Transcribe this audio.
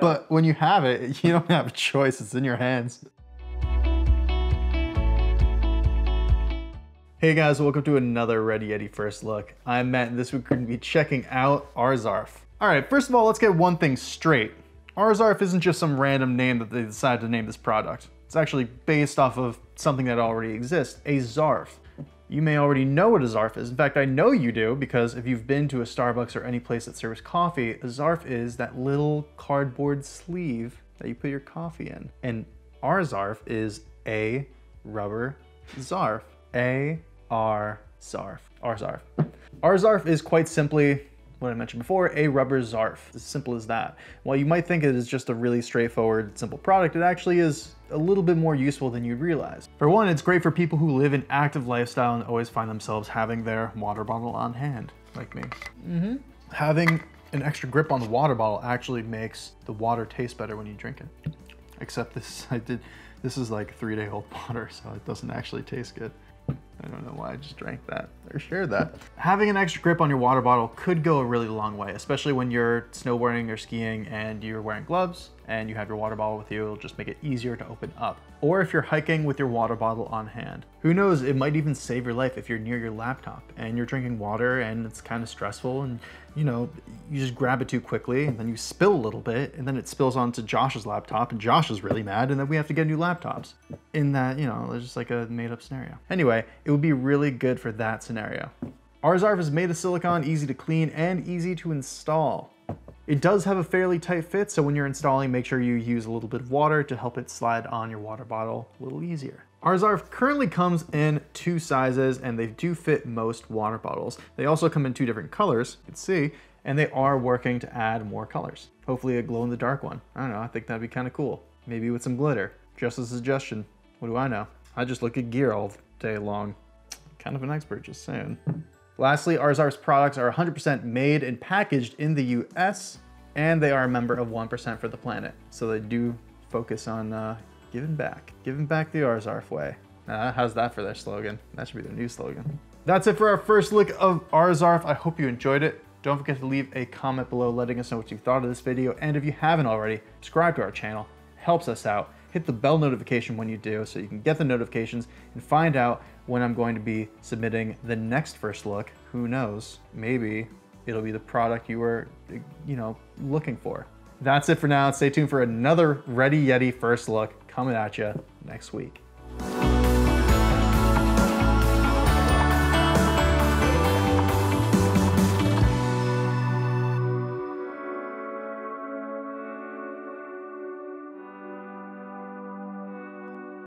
But when you have it, you don't have a choice. It's in your hands. Hey guys, welcome to another Ready Yeti First Look. I'm Matt, and this week we're going to be checking out Arzarf. All right, first of all, let's get one thing straight. Arzarf isn't just some random name that they decided to name this product. It's actually based off of something that already exists, a Zarf. You may already know what a Zarf is. In fact, I know you do, because if you've been to a Starbucks or any place that serves coffee, a Zarf is that little cardboard sleeve that you put your coffee in. And Arzarf is a rubber Zarf. Arzarf. Arzarf is quite simply what I mentioned before, a rubber Zarf. As simple as that. While you might think it is just a really straightforward, simple product, it actually is a little bit more useful than you'd realize. For one, it's great for people who live an active lifestyle and always find themselves having their water bottle on hand, like me. Having an extra grip on the water bottle actually makes the water taste better when you drink it. Except this is like 3-day-old water, so it doesn't actually taste good. I don't know why I just drank that or shared that. Having an extra grip on your water bottle could go a really long way, especially when you're snowboarding or skiing and you're wearing gloves and you have your water bottle with you. It'll just make it easier to open up. Or if you're hiking with your water bottle on hand. Who knows, it might even save your life if you're near your laptop and you're drinking water and it's kind of stressful and you know, you just grab it too quickly and then you spill a little bit and then it spills onto Josh's laptop and Josh is really mad and then we have to get new laptops. In that, you know, it's just like a made up scenario. Anyway, it would be really good for that scenario. Arzarf is made of silicone, easy to clean and easy to install. It does have a fairly tight fit, so when you're installing, make sure you use a little bit of water to help it slide on your water bottle a little easier. Arzarf currently comes in 2 sizes and they do fit most water bottles. They also come in 2 different colors, you can see, and they are working to add more colors. Hopefully a glow-in-the-dark one. I don't know, I think that'd be kind of cool. Maybe with some glitter. Just a suggestion. What do I know? I just look at gear all day long. Kind of an expert, just saying. Lastly, Arzarf's products are 100% made and packaged in the US, and they are a member of 1% for the planet. So they do focus on giving back the Arzarf way. How's that for their slogan? That should be their new slogan. That's it for our first look of Arzarf. I hope you enjoyed it. Don't forget to leave a comment below letting us know what you thought of this video. And if you haven't already, subscribe to our channel. Helps us out. Hit the bell notification when you do so you can get the notifications and find out when I'm going to be submitting the next first look. Who knows? Maybe it'll be the product you were, you know, looking for. That's it for now. Stay tuned for another Ready Yeti First Look coming at you next week.